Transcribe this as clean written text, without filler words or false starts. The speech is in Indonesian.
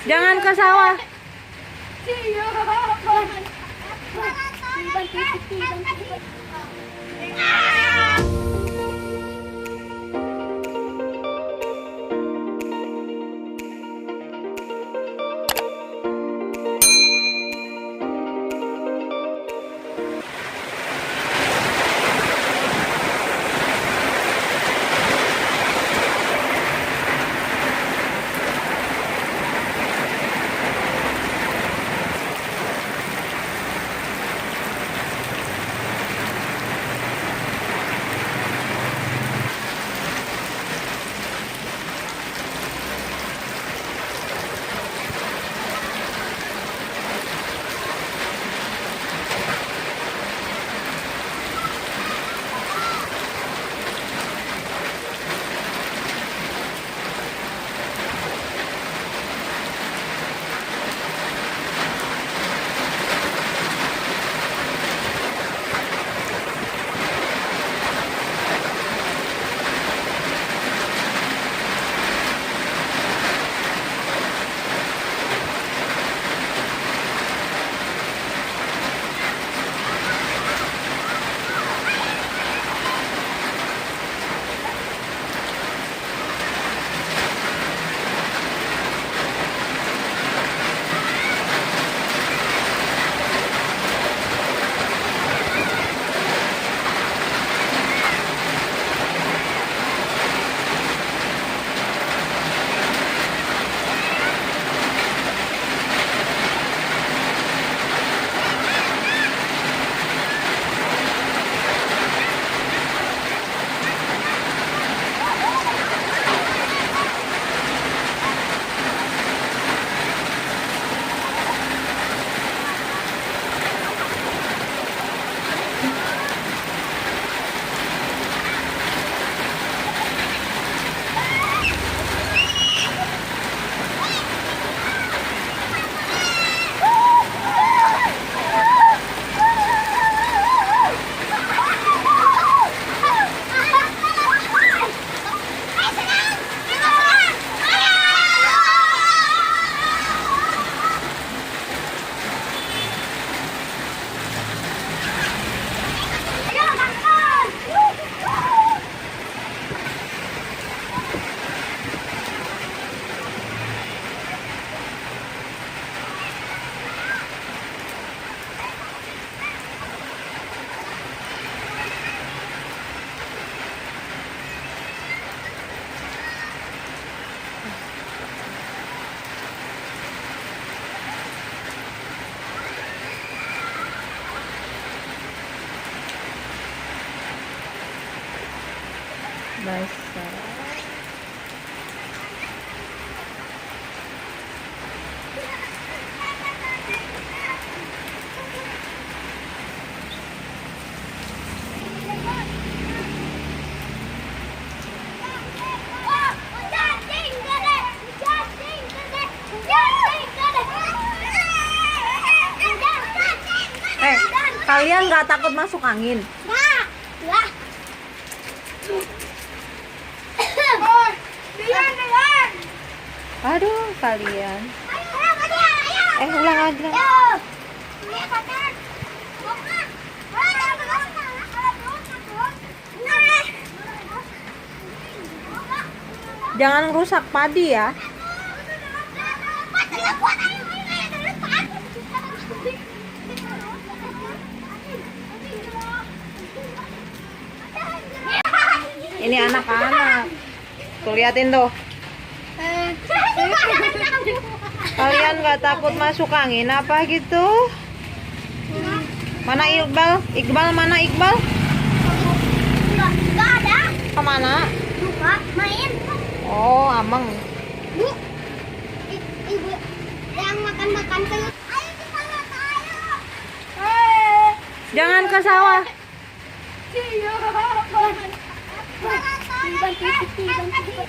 Jangan ke sawah. Basah. Kalian nggak takut masuk angin? Nggak. Aduh, kalian. Ulang lagi. Jangan rusak padi ya. Ini anak-anak. Tuh liatin tuh. Kalian nggak takut masuk angin apa gitu? Mana Iqbal? Iqbal mana Iqbal? Nggak ada. Kemana? Lupa main. Oh, Ameng. Bu, ibu yang makan telur. Ayo kita lihat ayo. Jangan ke sawah. Bantu.